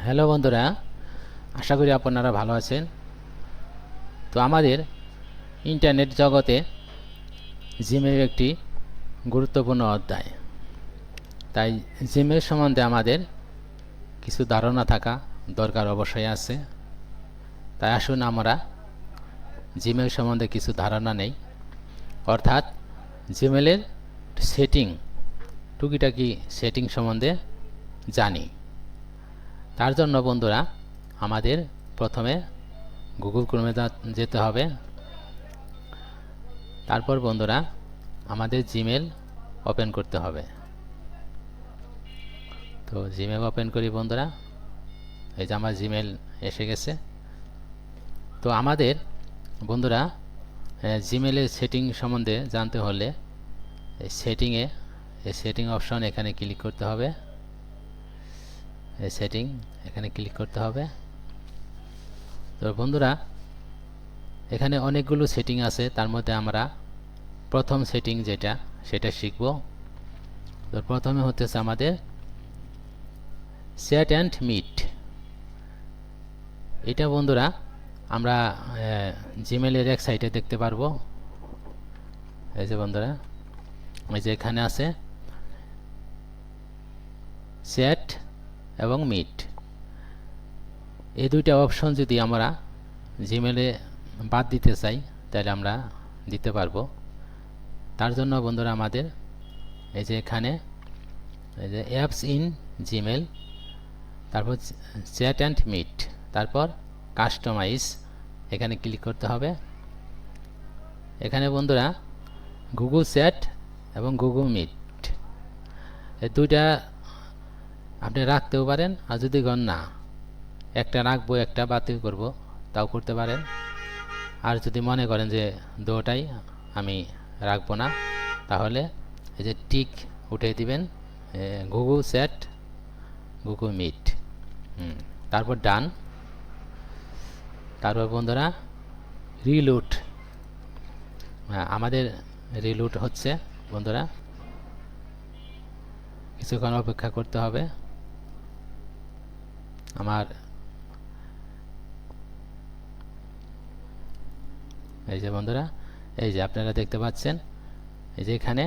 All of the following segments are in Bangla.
হ্যালো বন্ধুরা, আশা করি আপনারা ভালো আছেন। তো আমাদের ইন্টারনেট জগতে জিমেল একটি গুরুত্বপূর্ণ অধ্যায়। তাই জিমেল সম্বন্ধে আমাদের কিছু ধারণা থাকা দরকার অবশ্যই আছে। তাই আসুন আমরা জিমেল সম্বন্ধে কিছু ধারণা নেই, অর্থাৎ জিমেলের সেটিং, টুকিটাকি সেটিং সম্বন্ধে জানি। তার জন্য বন্ধুরা আমাদের প্রথমে গুগল ক্রোমে যেতে হবে। তারপর বন্ধুরা আমাদের জিমেল ওপেন করতে হবে। তো জিমেল ওপেন করি বন্ধুরা। এই যে আমার জিমেল এসে গেছে। তো আমাদের বন্ধুরা জিমেলের সেটিং সম্বন্ধে জানতে হলে এই সেটিং অপশন এখানে ক্লিক করতে হবে। এই সেটিং এখানে ক্লিক করতে হবে। তো বন্ধুরা এখানে অনেকগুলো সেটিং আছে, তার মধ্যে আমরা প্রথম সেটিং সেটা শিখব। তো প্রথমে হচ্ছে আমাদের চ্যাট অ্যান্ড মিট। এটা বন্ধুরা আমরা জিমেলের এক সাইটে দেখতে পারবো। এই যে বন্ধুরা, এই যে এখানে আছে চ্যাট এবং মিট, এই দুইটা অপশন যদি আমরা জিমেলে বাদ দিতে চাই তাহলে আমরা দিতে পারবো। তার জন্য বন্ধুরা আমাদের এই যে এখানে এই যে অ্যাপস ইন জিমেল, তারপর চ্যাট অ্যান্ড মিট, তারপর কাস্টমাইজ, এখানে ক্লিক করতে হবে। এখানে বন্ধুরা গুগল চ্যাট এবং গুগল মিট এই দুইটা আপনি রাখতেও পারেন, আর যদি না একটা রাখবো একটা বাতিল করব তাও করতে পারেন। আর যদি মনে করেন যে দুটোটাই আমি রাখবো না, তাহলে এই যে টিক উঠিয়ে দিবেন গুগল চ্যাট গুগল মিট, তারপর ডান। তারপর বন্ধুরা রিলুট, আমাদের রিলুট হচ্ছে বন্ধুরা, কিছুক্ষণ অপেক্ষা করতে হবে। আমার এই যে বন্ধুরা, এই যে আপনারা দেখতে পাচ্ছেন এই যে এখানে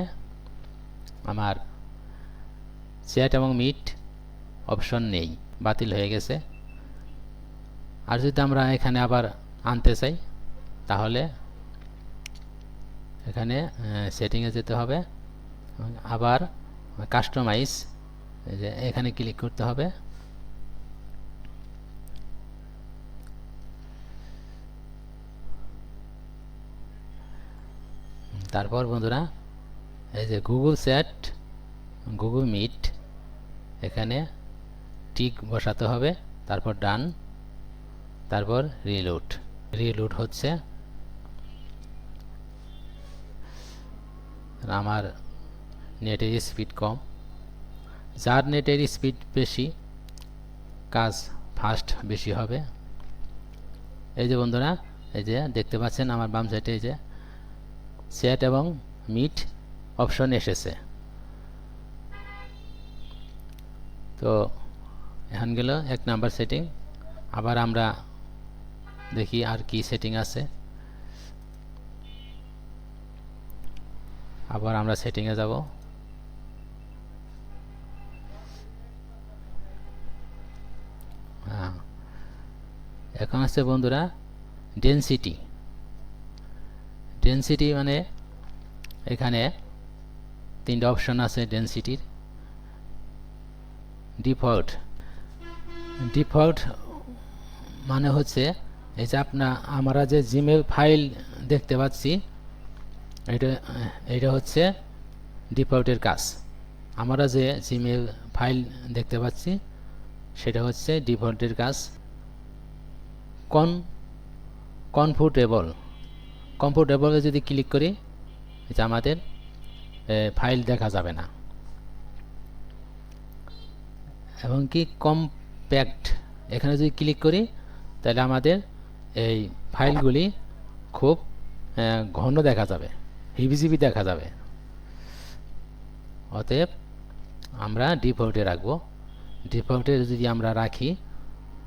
আমার চ্যাট এবং মিট অপশন নেই, বাতিল হয়ে গেছে। আর যদি আমরা এখানে আবার আনতে চাই তাহলে এখানে সেটিংয়ে যেতে হবে, আবার কাস্টমাইজ, এই যে এখানে ক্লিক করতে হবে। তারপর বন্ধুরা এই যে গুগল চ্যাট গুগল মিট, এখানে টিক বসাতে হবে, তারপর ডান, তারপর রিলুট হচ্ছে। আমার নেটের স্পিড কম, যার নেটের স্পিড বেশি কাজ ফাস্ট বেশি হবে। এই যে বন্ধুরা এই যে দেখতে পাচ্ছেন আমার বাম সাইডে এই যে চ্যাট এবং মিট অপশন এসেছে। তো এখন গেল এক নাম্বার সেটিং। আবার আমরা দেখি আর কি সেটিং আছে। আবার আমরা সেটিংয়ে যাব। হ্যাঁ, এখন আছে বন্ধুরা ডেনসিটি মানে এখানে তিনটা অপশন আছে ডেনসিটির। ডিফল্ট মানে হচ্ছে এই যে আমরা যে জিমেল ফাইল দেখতে পাচ্ছি এটা হচ্ছে ডিফল্টের কাজ। আমরা যে জিমেল ফাইল দেখতে পাচ্ছি সেটা হচ্ছে ডিফল্টের কাজ। কমফোর্টেবলে যদি ক্লিক করি এটা আমাদের ফাইল দেখা যাবে না, এবং কি কম্প্যাক্ট এখানে যদি ক্লিক করি তাহলে আমাদের এই ফাইলগুলি খুব ঘন দেখা যাবে, হিবিজিবি দেখা যাবে। অতএব আমরা ডিফল্টে রাখবো। ডিফল্টে যদি আমরা রাখি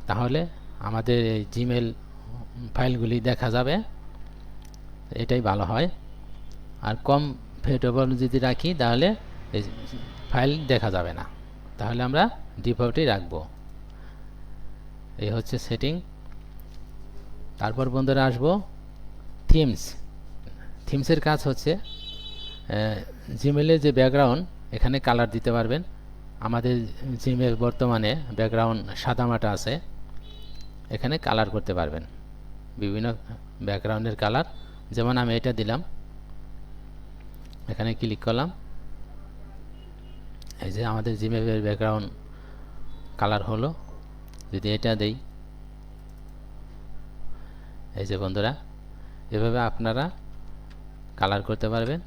তাহলে আমাদের এই জিমেল ফাইলগুলি দেখা যাবে, এটাই ভালো হয়। আর কমফর্টেবল যদি রাখি তাহলে এই ফাইল দেখা যাবে না, তাহলে আমরা ডিফল্টই রাখবো। এই হচ্ছে সেটিং। তারপর বন্ধুরা আসবো থিমসের কাজ হচ্ছে জিমেলের যে ব্যাকগ্রাউন্ড এখানে কালার দিতে পারবেন। আমাদের জিমেল বর্তমানে ব্যাকগ্রাউন্ড সাদামাটা আছে, এখানে কালার করতে পারবেন বিভিন্ন ব্যাকগ্রাউন্ডের কালার। যেমন আমি এটা দিলাম, এখানে ক্লিক করলাম, এই যে আমাদের জিমেলের ব্যাকগ্রাউন্ড কালার হলো। যদি এটা দেই, এই যে বন্ধুরা এভাবে আপনারা কালার করতে পারবেন।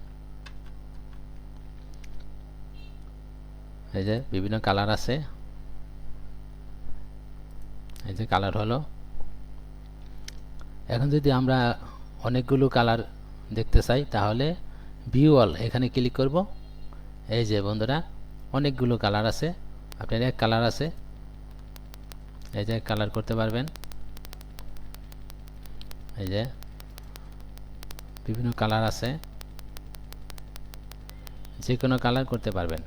এই যে বিভিন্ন কালার আছে, এই যে কালার হলো। এখন যদি আমরা অনেকগুলো কালার দেখতে চাই তাহলে ভিউ অল এখানে ক্লিক করব। এই যে বন্ধুরা অনেকগুলো কালার আছে, আপনার এক কালার আছে, এই যে কালার করতে পারবেন। এই যে বিভিন্ন কালার আছে, যে কোনো কালার করতে পারবেন।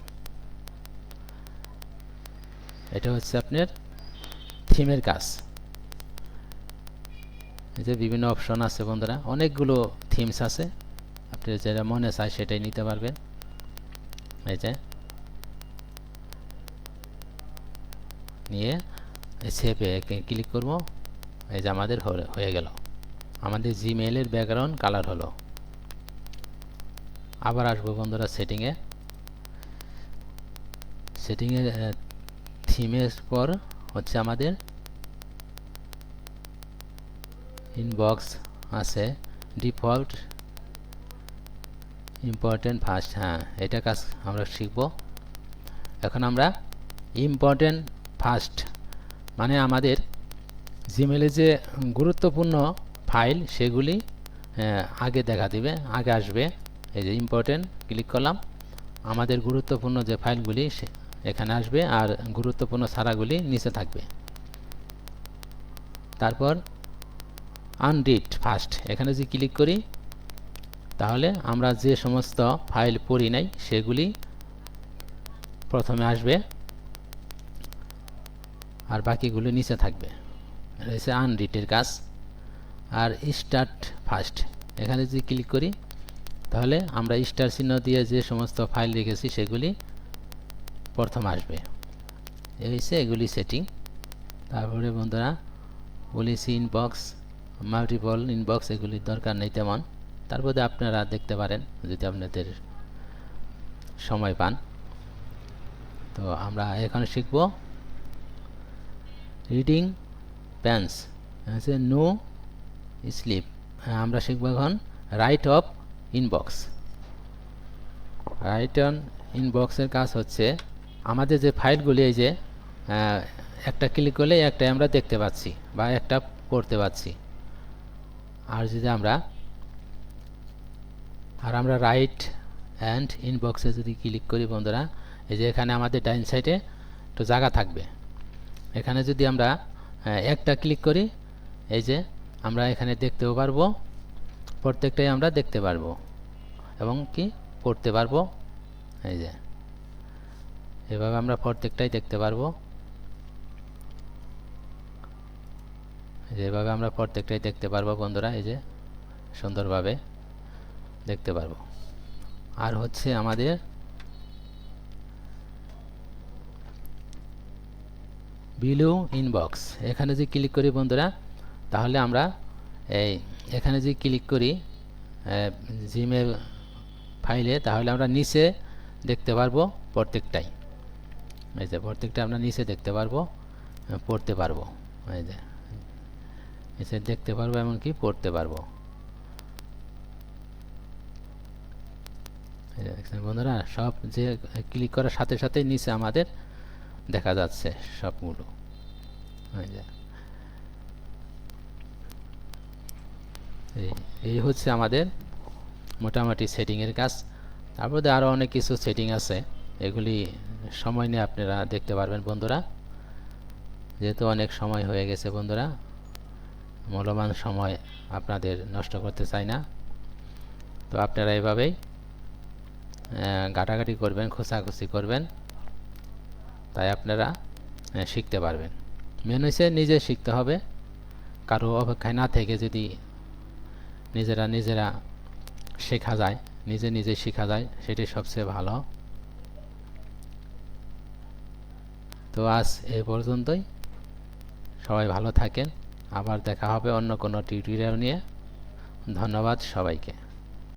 এটা হচ্ছে আপনার থিমের কাজ। এই যে বিভিন্ন অপশন আছে বন্ধুরা, অনেকগুলো থিমস আছে, আপনি যেটা মনে চায় সেটাই নিতে পারবেন। এই যে নিয়ে সেভে ক্লিক করব। এই যে আমাদের হয়ে গেল, আমাদের জিমেইলের ব্যাকগ্রাউন্ড কালার হলো। আবার আসবো বন্ধুরা সেটিংয়ে। থিমের পর হচ্ছে আমাদের ইনবক্স আছে, ডিফল্ট ইম্পর্টেন্ট ফার্স্ট। হ্যাঁ, এটা কাজ আমরা শিখব। এখন আমরা ইম্পর্টেন্ট ফার্স্ট মানে আমাদের জিমেলে যে গুরুত্বপূর্ণ ফাইল সেগুলি আগে দেখা দিবে, আগে আসবে। এই যে ইম্পর্টেন্ট ক্লিক করলাম, আমাদের গুরুত্বপূর্ণ যে ফাইলগুলি এখানে আসবে আর গুরুত্বপূর্ণ ছাড়াগুলি নিচে থাকবে। তারপর আনরিড ফার্স্ট এখানে যদি ক্লিক করি তাহলে আমরা যে সমস্ত ফাইল পড়ি নাই সেগুলি প্রথমে আসবে আর বাকিগুলো নিচে থাকবে। রয়েছে আনরিডের কাজ। আর স্টার্ট ফার্স্ট এখানে যদি ক্লিক করি তাহলে আমরা স্টার চিহ্ন দিয়ে যে সমস্ত ফাইল রেখেছি সেগুলি প্রথম আসবে। এই হচ্ছে এগুলি সেটিং। তারপরে বন্ধুরা বলেছি ইনবক্স, মাল্টিপল ইনবক্স এগুলির দরকার নেই তেমন, তারপরে আপনারা দেখতে পারেন যদি আপনাদের সময় পান। তো আমরা এখন শিখব রিডিং প্যান্স, হচ্ছে নো স্লিপ। আমরা শিখব এখন write of inbox. Write on ইনবক্সের কাজ হচ্ছে আমাদের যে ফাইলগুলি এই যে একটা ক্লিক করলে একটাই আমরা দেখতে পাচ্ছি বা একটা পড়তে পাচ্ছি। আর যদি আমরা রাইট অ্যান্ড ইনবক্সে যদি ক্লিক করি বন্ধুরা, এই যে এখানে আমাদের ডাইন সাইডে একটু জায়গা থাকবে। এখানে যদি আমরা একটা ক্লিক করি, এই যে আমরা এখানে দেখতেও পারবো, প্রত্যেকটাই আমরা দেখতে পারবো এবং কি পড়তে পারবো। এই যে এভাবে আমরা প্রত্যেকটাই দেখতে পারবো। যেভাবে আমরা প্রত্যেকটাই দেখতে পারবো বন্ধুরা, এই যে সুন্দরভাবে দেখতে পারবো। আর হচ্ছে আমাদের বিলো ইনবক্স এখানে যদি ক্লিক করি বন্ধুরা তাহলে আমরা এখানে যদি ক্লিক করি জিমেল ফাইলে তাহলে আমরা নিচে দেখতে পারবো প্রত্যেকটাই। এই যে প্রত্যেকটা আমরা নিচে দেখতে পারবো, পড়তে পারবো। এই যে নিচে দেখতে পারবো এমনকি পড়তে পারবো। বন্ধুরা সব যে ক্লিক করার সাথে সাথে নিচে আমাদের দেখা যাচ্ছে সবগুলো। এই হচ্ছে আমাদের মোটামুটি সেটিংয়ের কাজ। তারপরে আরও অনেক কিছু সেটিং আছে, এগুলি সময় নিয়ে আপনারা দেখতে পারবেন বন্ধুরা। যেহেতু অনেক সময় হয়ে গেছে বন্ধুরা, মূল্যবান সময় আপনাদের নষ্ট করতে চাই না। তো আপনারা এভাবেই ঘাটাঘাটি করবেন, খোঁচাখুচি করবেন, তাই আপনারা শিখতে পারবেন। মেন হচ্ছে নিজে শিখতে হবে, কারো অপেক্ষায় না থেকে যদি নিজেরা শেখা যায়, নিজে শেখা যায়, সেটাই সবচেয়ে ভালো। তো আজ এই পর্যন্তই। সবাই ভালো থাকেন। আবার দেখা হবে অন্য কোনো টিউটোরিয়াল নিয়ে। ধন্যবাদ সবাইকে।